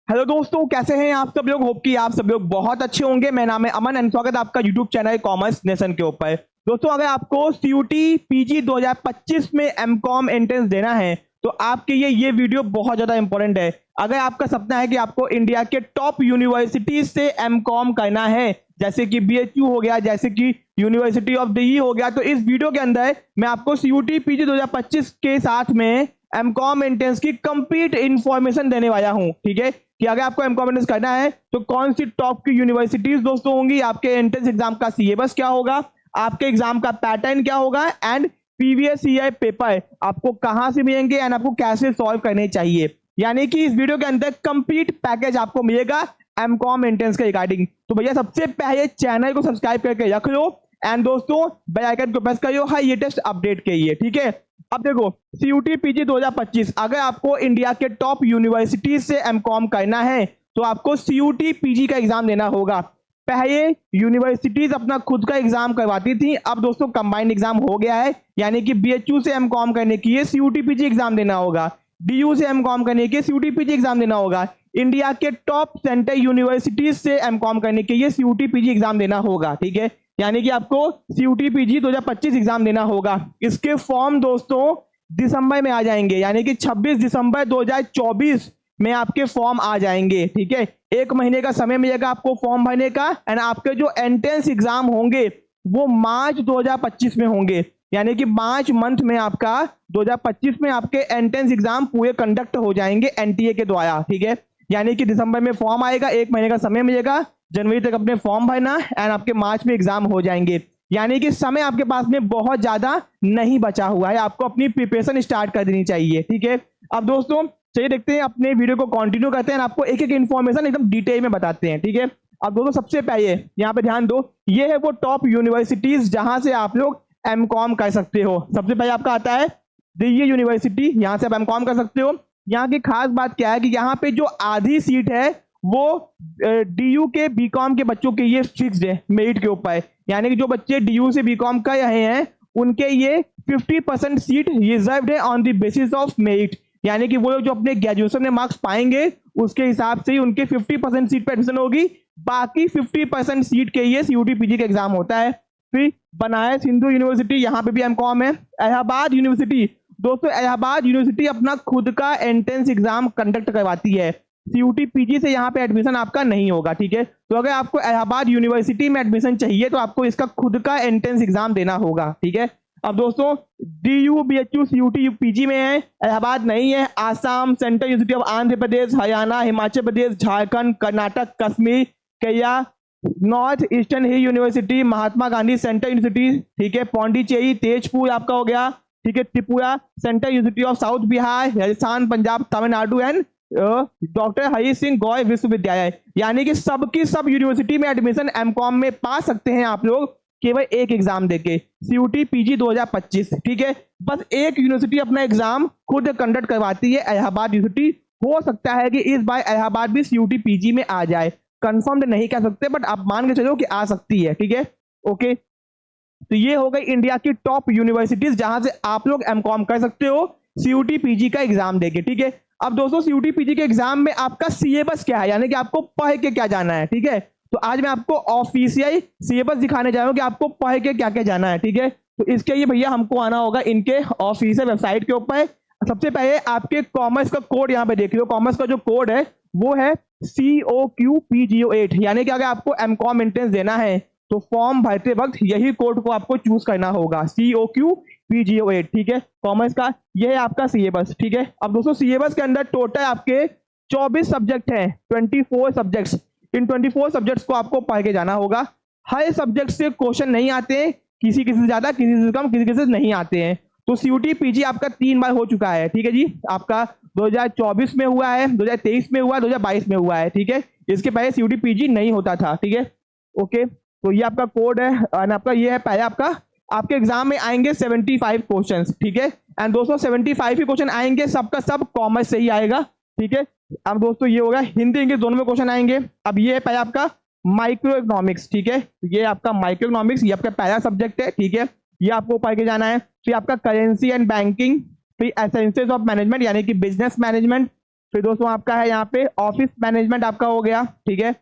Hello दोस्तों, कैसे हैं आप सब लोग। होप कि आप सब लोग बहुत अच्छे होंगे। मेरा नाम है अमन एंड स्वागत है आपका यूट्यूब चैनल कॉमर्स नेशन के ऊपर। दोस्तों, अगर आपको सीयूटी पीजी 2025 में एमकॉम एंट्रेंस देना है तो आपके ये वीडियो बहुत ज़्यादा इंपॉर्टेंट है। अगर आपका सपना है कि आपको इंडिया के टॉप यूनिवर्सिटीज से एमकॉम करना है, जैसे कि बीएचयू हो गया, जैसे कि यूनिवर्सिटी ऑफ दिल्ली हो गया, तो इस वीडियो के अंदर मैं आपको सीयूटी पीजी 2025 के साथ में एमकॉम एंट्रेंस की कंप्लीट इंफॉर्मेशन देने वाला हूं। ठीक है, कि अगर आपको एमकॉम एंट्रेंस करना है तो कौन सी टॉप की यूनिवर्सिटीज दोस्तों होंगी, आपके एंट्रेंस एग्जाम का सिलेबस क्या होगा, आपके एग्जाम का पैटर्न क्या होगा, एंड प्रीवियस ईयर पेपर आपको कहां से मिलेंगे एंड आपको कैसे सॉल्व करने चाहिए। यानी कि इस वीडियो के अंदर कंप्लीट पैकेज आपको मिलेगा एमकॉम एंट्रेंस के रिगार्डिंग। तो भैया सबसे पहले चैनल को सब्सक्राइब करके रख लो एंड दोस्तों बेल आइकन को प्रेस करियो हर लेटेस्ट अपडेट के लिए। ठीक है, अब देखो सीयूटी पीजी 2025 अगर आपको इंडिया के टॉप यूनिवर्सिटीज से एमकॉम करना है तो आपको सीयूटी पीजी का एग्जाम देना होगा। पहले यूनिवर्सिटीज अपना खुद का एग्जाम करवाती थी, अब दोस्तों कंबाइंड एग्जाम हो गया है। यानी कि बीएचयू से एमकॉम करने के लिए सीयूटी पीजी एग्जाम देना होगा, डीयू से एमकॉम करने के लिए सीयूटी पीजी एग्जाम देना होगा, इंडिया के टॉप सेंटर यूनिवर्सिटीज से एमकॉम करने के लिए सीयूटी पीजी एग्जाम देना होगा। ठीक है, यानी कि आपको सीयूटी पीजी 2025 एग्जाम देना होगा। इसके फॉर्म दोस्तों दिसंबर में आ जाएंगे, यानी कि 26 दिसंबर 2024 में आपके फॉर्म आ जाएंगे। ठीक है, एक महीने का समय मिलेगा आपको फॉर्म भरने का एंड आपके जो एंट्रेंस एग्जाम होंगे वो मार्च 2025 में होंगे। यानी कि मार्च मंथ में आपका 2025 में आपके एंट्रेंस एग्जाम पूरे कंडक्ट हो जाएंगे एनटीए के द्वारा। ठीक है, यानी कि दिसंबर में फॉर्म आएगा, एक महीने का समय मिलेगा, जनवरी तक अपने फॉर्म भरना एंड आपके मार्च में एग्जाम हो जाएंगे। यानी कि समय आपके पास में बहुत ज्यादा नहीं बचा हुआ है, आपको अपनी प्रिपरेशन स्टार्ट कर देनी चाहिए। ठीक है, अब दोस्तों चलिए देखते हैं, अपने वीडियो को कंटिन्यू करते हैं, आपको एक एक इन्फॉर्मेशन एकदम डिटेल में बताते हैं। ठीक है, अब दोस्तों सबसे पहले यहाँ पे ध्यान दो, ये है वो टॉप यूनिवर्सिटीज जहां से आप लोग एमकॉम कर सकते हो। सबसे पहले आपका आता है दिल्ली यूनिवर्सिटी, यहाँ से आप एमकॉम कर सकते हो। यहाँ की खास बात क्या है कि यहाँ पे जो आधी सीट है वो डीयू के बीकॉम के बच्चों के ये फिक्स्ड है मेरिट के ऊपर। यानी कि जो बच्चे डीयू से बीकॉम कर रहे हैं उनके ये 50% सीट रिजर्व्ड है on the basis of merit. यानी कि वो लोग जो अपने ग्रेजुएशन में मार्क्स पाएंगे उसके हिसाब से ही उनके 50% सीट पर एडमिशन होगी, बाकी 50% सीट के लिए सीयूटी पीजी का एग्जाम होता है। फिर बनारस हिंदू यूनिवर्सिटी, यहाँ पे भी एमकॉम है। इलाहाबाद यूनिवर्सिटी, दोस्तों इलाहाबाद यूनिवर्सिटी अपना खुद का एंट्रेंस एग्जाम कंडक्ट करवाती है, सीयूटी पीजी से यहाँ पे एडमिशन आपका नहीं होगा। ठीक है, तो अगर आपको इलाहाबाद यूनिवर्सिटी में एडमिशन चाहिए तो आपको इसका खुद का एंट्रेंस एग्जाम देना होगा। ठीक है, अब दोस्तों डीयू बीएचयू सीयूटी पीजी में है, इलाहाबाद नहीं है। Assam central university of Andhra Pradesh, Haryana, Himachal Pradesh, Jharkhand, Karnataka, Kashmir, केया, north eastern hill university, Mahatma Gandhi central university, ठीक है, पौंडीचेरी, तेजपुर आपका हो गया। ठीक है, Tripura central university of south Bihar, Rajasthan, Punjab, Tamil Nadu and doctor Hari Singh Gour विश्वविद्यालय। यानी कि सबकी सब यूनिवर्सिटी में एडमिशन एमकॉम में पा सकते हैं आप लोग केवल एक एग्जाम देके, सीयूटी पीजी 2025। ठीक है, बस एक यूनिवर्सिटी अपना एग्जाम खुद कंडक्ट करवाती है, इलाहाबाद यूनिवर्सिटी। हो सकता है कि इस बार इलाहाबाद भी सीयूटी पीजी में आ जाए, कंफर्म तो नहीं कह सकते बट आप मान के चलो कि आ सकती है। ठीक है, ओके, तो ये हो गई इंडिया की टॉप यूनिवर्सिटीज जहां से आप लोग एमकॉम कर सकते हो सीयूटी पीजी का एग्जाम देके। ठीक है, अब दोस्तों सीयूटी पीजी के एग्जाम में आपका सिलेबस क्या है, यानी कि आपको पढ़ के क्या जाना है। ठीक है, तो आज मैं आपको ऑफिशियल सिलेबस दिखाने जा रहा हूं कि आपको पढ़ के क्या क्या जाना है। ठीक है, तो इसके लिए भैया हमको आना होगा इनके ऑफिशियल वेबसाइट के ऊपर। सबसे पहले आपके कॉमर्स का कोड यहाँ पे देख लो, कॉमर्स का जो कोड है वो है COQPGO8। यानी कि अगर आपको एमकॉम एंट्रेंस देना है तो फॉर्म भरते वक्त यही कोड को आपको चूज करना होगा, COQPGO8। ठीक है, कॉमर्स का ये है आपका सिलेबस। ठीक है, अब दोस्तों सिलेबस के अंदर टोटल आपके 24 सब्जेक्ट हैं, 24 सब्जेक्ट्स। इन 24 सब्जेक्ट्स को आपको पढ़ के जाना होगा। हर सब्जेक्ट से क्वेश्चन नहीं आते हैं, किसी किसी से ज्यादा, किसी से कम, किसी किसी से नहीं आते हैं। तो सीयूटी पीजी आपका 3 बार हो चुका है। ठीक है जी, आपका 2024 में हुआ है, 2023 में हुआ, 2022 में हुआ है। ठीक है, इसके पहले सीयूटी पीजी नहीं होता था। ठीक है, ओके, तो ये आपका कोड है एंड आपका ये है पहले आपका, आपके एग्जाम में आएंगे 75 क्वेश्चंस। ठीक है, एंड दोस्तों 75 ही क्वेश्चन आएंगे, सबका सब कॉमर्स से ही आएगा। ठीक है, अब दोस्तों ये होगा हिंदी इंग्लिश दोनों में क्वेश्चन आएंगे। अब ये है पहले आपका माइक्रो इकोनॉमिक्स। ठीक है, ये आपका माइक्रो इकोनॉमिक्स, ये आपका पहला सब्जेक्ट है। ठीक है, ये आपको पढ़ के जाना है। फिर आपका करेंसी एंड बैंकिंग, फिर एसेंशियल्स ऑफ मैनेजमेंट यानी कि बिजनेस मैनेजमेंट, फिर दोस्तों आपका है यहाँ पे ऑफिस मैनेजमेंट आपका हो गया, ठीक है।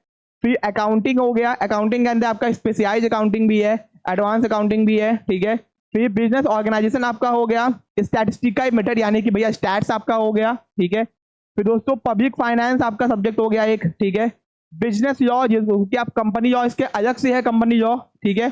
फिर अकाउंटिंग हो गया, अकाउंटिंग के अंदर आपका स्पेशलाइज अकाउंटिंग भी है, एडवांस अकाउंटिंग भी है, ठीक है। फिर बिजनेस ऑर्गेनाइजेशन आपका हो गया, स्टैटिस्टिकल मेथड यानी कि भैया स्टैट्स आपका हो गया, ठीक है। फिर दोस्तों पब्लिक फाइनेंस आपका सब्जेक्ट हो गया एक, ठीक है। बिजनेस लॉ कि आप कंपनी लॉ इसके अलग से है कंपनी लॉ, ठीक है।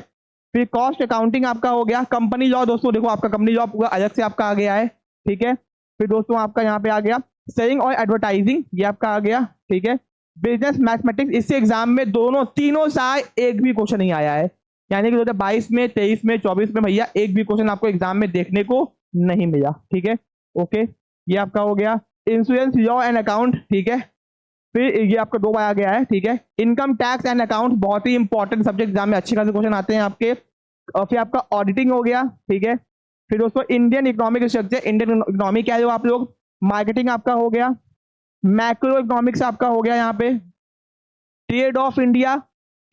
फिर कॉस्ट अकाउंटिंग आपका हो गया, कंपनी लॉ दोस्तों देखो आपका कंपनी लॉ पूरा अलग से आपका आ गया है, ठीक है। फिर दोस्तों आपका यहाँ पे आ गया सेलिंग और एडवर्टाइजिंग, ये आपका आ गया, ठीक है। बिजनेस मैथमेटिक्स, इससे एग्जाम में दोनों तीनों साल एक भी क्वेश्चन नहीं आया है, यानी कि 2022 में, 23 में, 24 में भैया एक भी क्वेश्चन आपको एग्जाम में देखने को नहीं मिला, ठीक है। ओके, ये आपका हो गया इंश्योरेंस लॉ एंड अकाउंट, ठीक है। फिर ये आपका 2 बार आ गया है, ठीक है। इनकम टैक्स एंड अकाउंट बहुत ही इंपॉर्टेंट सब्जेक्ट, एग्जाम में अच्छे खासे क्वेश्चन आते हैं आपके। और फिर आपका ऑडिटिंग हो गया, ठीक है। फिर दोस्तों Indian economic structure, Indian economy क्या है आप लोग, मार्केटिंग आपका हो गया, मैक्रो इकोनॉमिक्स आपका हो गया यहाँ पे, ट्रेड ऑफ इंडिया,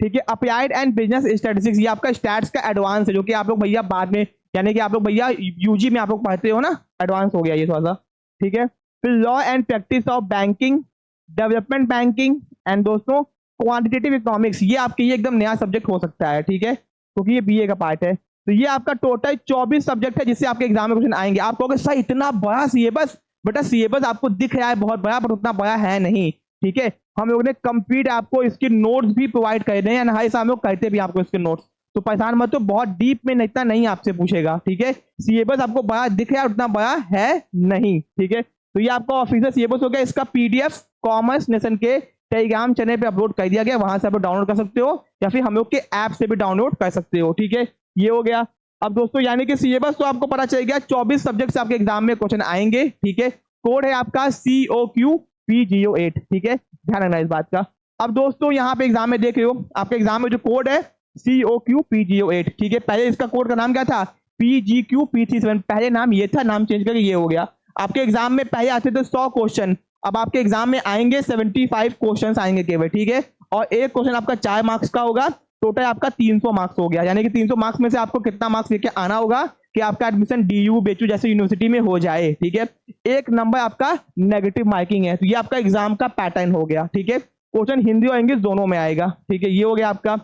ठीक है। अप्लाइड एंड बिजनेस स्टैटिस्टिक्स, ये आपका स्टैट्स का एडवांस है, जो कि आप लोग भैया बाद में, यानी कि आप लोग भैया यूजी में आप लोग पढ़ते हो ना, एडवांस हो गया ये थोड़ा सा, ठीक है। फिर law and practice of banking, development banking and दोस्तों क्वांटिटेटिव इकोनॉमिक्स, ये आपके ये एकदम नया सब्जेक्ट हो सकता है, ठीक है, क्योंकि ये बीए का पार्ट है। तो ये आपका टोटल 24 सब्जेक्ट है जिससे आपके एग्जाम में क्वेश्चन आएंगे। आप कहोगे सर इतना बड़ा सिलेबस, बेटा सिलेबस आपको दिख रहा है बहुत बड़ा, पर उतना बड़ा है नहीं, ठीक है। हम लोगों ने कंप्लीट आपको इसके नोट्स भी प्रोवाइड कर रहे हैं, हर साल हम लोग करते भी आपको इसके नोट्स, तो परेशान मत, तो बहुत डीप में इतना नहीं आपसे पूछेगा, ठीक है। सिलेबस आपको बड़ा दिख रहा है, उतना बड़ा है नहीं, ठीक है। तो ये आपका ऑफिशियल सिलेबस हो गया, इसका पीडीएफ कॉमर्स नेशन के टेलीग्राम चैनल पे अपलोड कर दिया गया, वहां से आप डाउनलोड कर सकते हो या फिर हम लोग के ऐप से भी डाउनलोड कर सकते हो, ठीक है। ये हो गया। अब दोस्तों यानी कि सिलेबस तो आपको पता चल गया, 24 सब्जेक्ट आपके एग्जाम में क्वेश्चन आएंगे, ठीक है। कोड है आपका COQPGO8, ठीक है, ध्यान रखना इस बात का। अब दोस्तों यहाँ पे एग्जाम में देख रहे हो, आपके एग्जाम में जो कोड है COQPGO8, ठीक है। पहले इसका कोड का नाम क्या था, PGQP37, पहले नाम ये था, नाम चेंज करके ये हो गया। आपके एग्जाम में पहले आते थे 100 क्वेश्चन, अब आपके एग्जाम में आएंगे 75 क्वेश्चन आएंगे केवल, ठीक है। और एक क्वेश्चन आपका 4 मार्क्स का होगा, टोटल आपका 300 मार्क्स हो गया, यानी कि 300 मार्क्स में से आपको कितना मार्क्स लेके आना होगा कि आपका एडमिशन DU BHU जैसे यूनिवर्सिटी में हो जाए, ठीक है। एक नंबर आपका नेगेटिव मार्किंग है, तो ये आपका एग्जाम का पैटर्न हो गया, ठीक है। क्वेश्चन हिंदी और इंग्लिश दोनों में आएगा, ठीक है, ये हो गया आपका।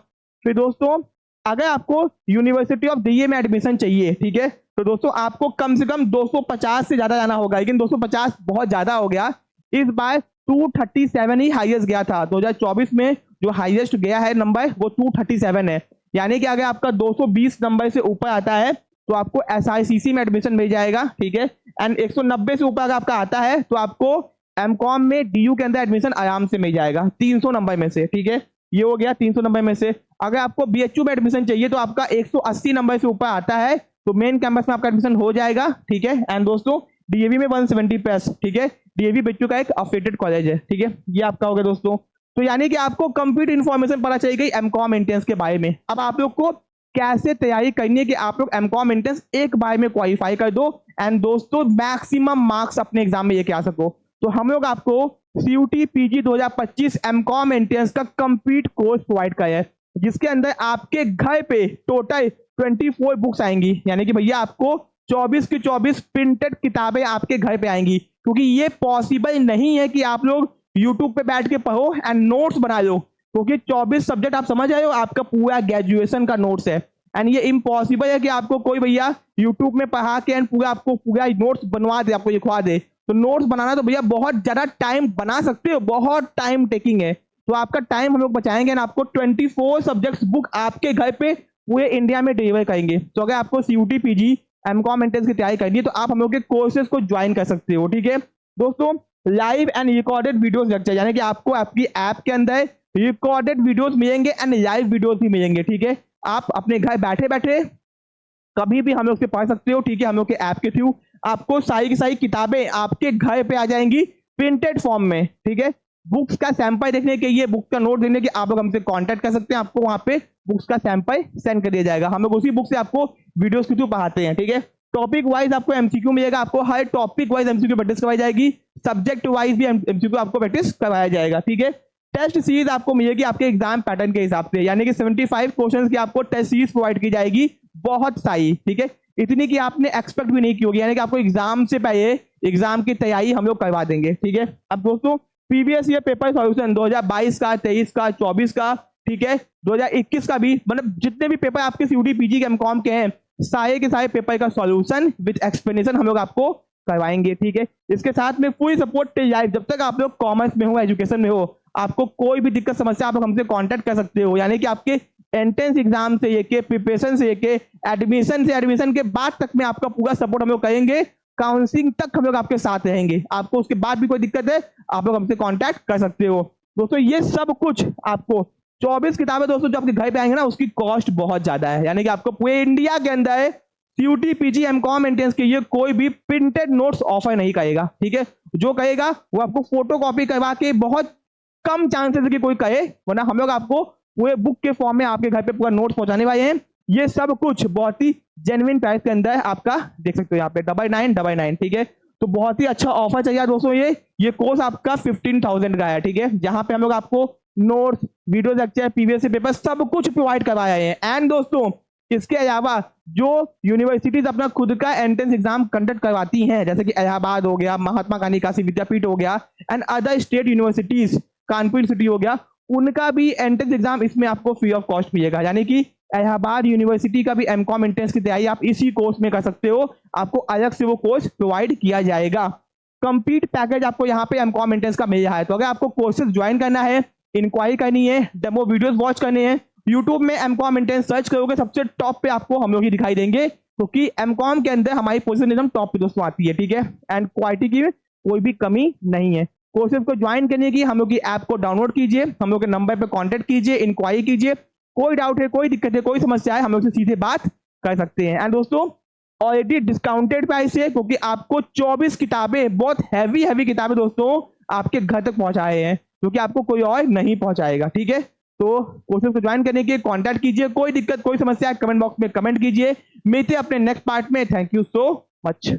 फिर दोस्तों अगर आपको यूनिवर्सिटी ऑफ DA में एडमिशन चाहिए, ठीक है, तो दोस्तों आपको कम से कम 250 से ज्यादा जाना होगा, लेकिन 250 बहुत ज्यादा हो गया, इस बार 237 ही हाईएस्ट गया था। 2024 में जो हाईएस्ट गया है नंबर वो 237 है, यानी कि अगर आपका 220 नंबर से ऊपर आता है तो आपको SICC में एडमिशन मिल जाएगा, ठीक है। एंड 190 से ऊपर अगर आपका आता है तो आपको MCOM में DU के अंदर एडमिशन आराम से मिल जाएगा 300 नंबर में से, ठीक है। ये हो गया 300 नंबर में से। अगर आपको BHU में एडमिशन चाहिए तो आपका 180 नंबर से ऊपर आता है तो मेन कैंपस में आपका एडमिशन हो जाएगा, ठीक है। एंड दोस्तों DAV में 170 प्लस, ठीक है, DAV BHU का एक अफिलिएटेड कॉलेज है, ठीक है, ये आपका हो गया दोस्तों। तो यानी कि आपको कंप्लीट इन्फॉर्मेशन पता चल गई MCOM एंट्रेंस के बारे में। अब आप लोग को कैसे तैयारी करनी है कि आप लोग MCOM एंट्रेंस एक बार में क्वालिफाई कर दो एंड दोस्तों मैक्सिमम मार्क्स अपने एग्जाम में लेके आ सको। तो हम लोग आपको CUT PG 2025 MCOM एंट्रेंस का कंप्लीट कोर्स प्रोवाइड कर है, जिसके अंदर आपके घर पे टोटल 24 बुक्स आएंगी, यानी कि भैया आपको 24 की 24 प्रिंटेड किताबें आपके घर पे आएंगी, क्योंकि ये पॉसिबल नहीं है कि आप लोग यूट्यूब पे बैठ के पढ़ो एंड नोट्स बना लो, क्योंकि 24 सब्जेक्ट आप समझ आए हो, आपका पूरा ग्रेजुएशन का नोट्स है एंड ये इम्पॉसिबल है कि आपको कोई भैया यूट्यूब में पढ़ा के एंड पूरा आपको पूरा नोट्स बनवा दे, आपको लिखवा दे। तो नोट्स बनाना तो भैया बहुत ज्यादा टाइम बना सकते हो, बहुत टाइम टेकिंग है, तो आपका टाइम हम लोग बचाएंगे एंड आपको 24 सब्जेक्ट्स बुक आपके घर पे पूरे इंडिया में डिलीवर करेंगे। तो अगर आपको CUT PG MCOM एंट्रेंस की तैयारी करनी है तो आप हम लोग के कोर्सेज को ज्वाइन कर सकते हो, ठीक है दोस्तों। Live and recorded videos lecture, यानी कि आपको आपकी ऐप के अंदर रिकॉर्डेड वीडियोस मिलेंगे एंड लाइव वीडियोस भी मिलेंगे, ठीक है। आप अपने घर बैठे बैठे कभी भी हम लोग से पढ़ सकते हो, ठीक है, हम लोग के ऐप के थ्रू आपको सारी की सारी किताबें आपके घर पे आ जाएंगी प्रिंटेड फॉर्म में, ठीक है। बुक्स का सैंपल देखने के लिए, बुक्स का नोट देखने के आप लोग हमसे कांटेक्ट कर सकते हैं, आपको वहां पे बुक्स का सैंपल सेंड कर दिया जाएगा, हम लोग उसी बुक से आपको वीडियोस के थ्रू पढ़ाते हैं, ठीक है। टॉपिक वाइज आपको MCQ मिलेगा, आपको हर टॉपिक वाइज MCQ प्रैक्टिस करवाई जाएगी, सब्जेक्ट वाइज भी MCQ आपको प्रैक्टिस करवाया जाएगा, ठीक है। टेस्ट सीरीज आपको मिलेगी आपके एग्जाम पैटर्न के हिसाब से, यानी कि 75 क्वेश्चंस की आपको टेस्ट सीरीज प्रोवाइड की जाएगी, बहुत सारी, ठीक है, इतनी कि आपने एक्सपेक्ट भी नहीं की होगी, यानी कि आपको एग्जाम से पहले एग्जाम की तैयारी हम लोग करवा देंगे। ठीक है, अब दोस्तों प्रीवियस ईयर पेपर सॉल्यूशन 2022 का, 23 का, 24 का, ठीक है, 2021 का भी, मतलब जितने भी पेपर आपके सीयूटी पीजी के एमकॉम के हैं सारे के सारे पेपर का सॉल्यूशन विद एक्सप्लेनेशन हम लोग आपको करवाएंगे। ठीक है, इसके साथ में पूरी सपोर्ट टिल लाइफ, जब तक आप लोग कॉमर्स में हो, एजुकेशन में हो, आपको कोई भी दिक्कत समस्या आप लोग हमसे कांटेक्ट कर सकते हो। यानी कि आपके एंट्रेंस एग्जाम से लेके प्रिपरेशन से लेके एडमिशन से एडमिशन के बाद तक में आपका पूरा सपोर्ट हम लोग करेंगे, काउंसलिंग तक हम लोग आपके साथ रहेंगे। आपको उसके बाद भी कोई दिक्कत है आप लोग हमसे कांटेक्ट कर सकते हो। दोस्तों ये सब कुछ आपको 24 किताबें दोस्तों जो आपके घर पे आएंगे ना, उसकी कॉस्ट बहुत ज्यादा है। यानी कि आपको पूरे इंडिया के अंदर सीयूटी पीजी एमकॉम एंट्रेंस के लिए कोई भी प्रिंटेड नोट्स ऑफर नहीं करेगा। ठीक है, जो कहेगा वो आपको फोटो कॉपी करवा के, बहुत कम चांसेस है कि कोई कहे, वरना हम लोग आपको पूरे बुक के फॉर्म में आपके घर पे पूरा नोट्स पहुंचाने वाले हैं। ये सब कुछ बहुत ही जेन्युइन प्राइस के अंदर आपका देख सकते हो यहाँ पे 9999। ठीक है, तो बहुत ही अच्छा ऑफर चाहिए दोस्तों। ये कोर्स आपका 15,000 का है। ठीक है, जहां पे हम लोग आपको notes, video lecture, previous paper सब कुछ प्रोवाइड करवाया है। एंड दोस्तों इसके अलावा जो यूनिवर्सिटीज अपना खुद का एंट्रेंस एग्जाम कंडक्ट करवाती हैं, जैसे कि इलाहाबाद हो गया, महात्मा गांधी काशी विद्यापीठ हो गया, and other state universities, Kanpur city हो गया, उनका भी एंट्रेंस एग्जाम इसमें आपको फ्री ऑफ कॉस्ट मिलेगा। यानी कि इलाहाबाद यूनिवर्सिटी का भी एमकॉम एंट्रेंस की तैयारी आप इसी कोर्स में कर सकते हो, आपको अलग से वो कोर्स प्रोवाइड किया जाएगा। कंप्लीट पैकेज आपको यहाँ पे एमकॉम एंट्रेंस का मिल रहा है। तो अगर आपको कोर्सेज ज्वाइन करना है, इंक्वायरी करनी है, डेमो वीडियोस वॉच करने हैं, यूट्यूब में एमकॉम एंट्रेंस सर्च करोगे सबसे टॉप पे आपको हम लोग ही दिखाई देंगे, क्योंकि एमकॉम के अंदर हमारी पोजीशन एकदम टॉप पे दोस्तों आती है। ठीक है, एंड क्वालिटी की कोई भी कमी नहीं है। कोर्सेज को ज्वाइन करने की हम लोग की ऐप को डाउनलोड कीजिए, हम लोग के नंबर पे कांटेक्ट कीजिए, इंक्वायरी कीजिए, कोई डाउट है, कोई दिक्कत है, कोई समस्या है, हम लोग से सीधे बात कर सकते हैं। एंड दोस्तों ऑलरेडी डिस्काउंटेड प्राइस है, क्योंकि आपको 24 किताबें, बहुत हैवी किताबें दोस्तों आपके घर तक पहुंचाए हैं, क्योंकि आपको कोई और नहीं पहुंचाएगा। ठीक है, तो कोर्सेज को ज्वाइन करने के कांटेक्ट कीजिए, कोई दिक्कत कोई समस्या है कमेंट बॉक्स में कमेंट कीजिए। मिलते हैं अपने नेक्स्ट पार्ट में। Thank you so much.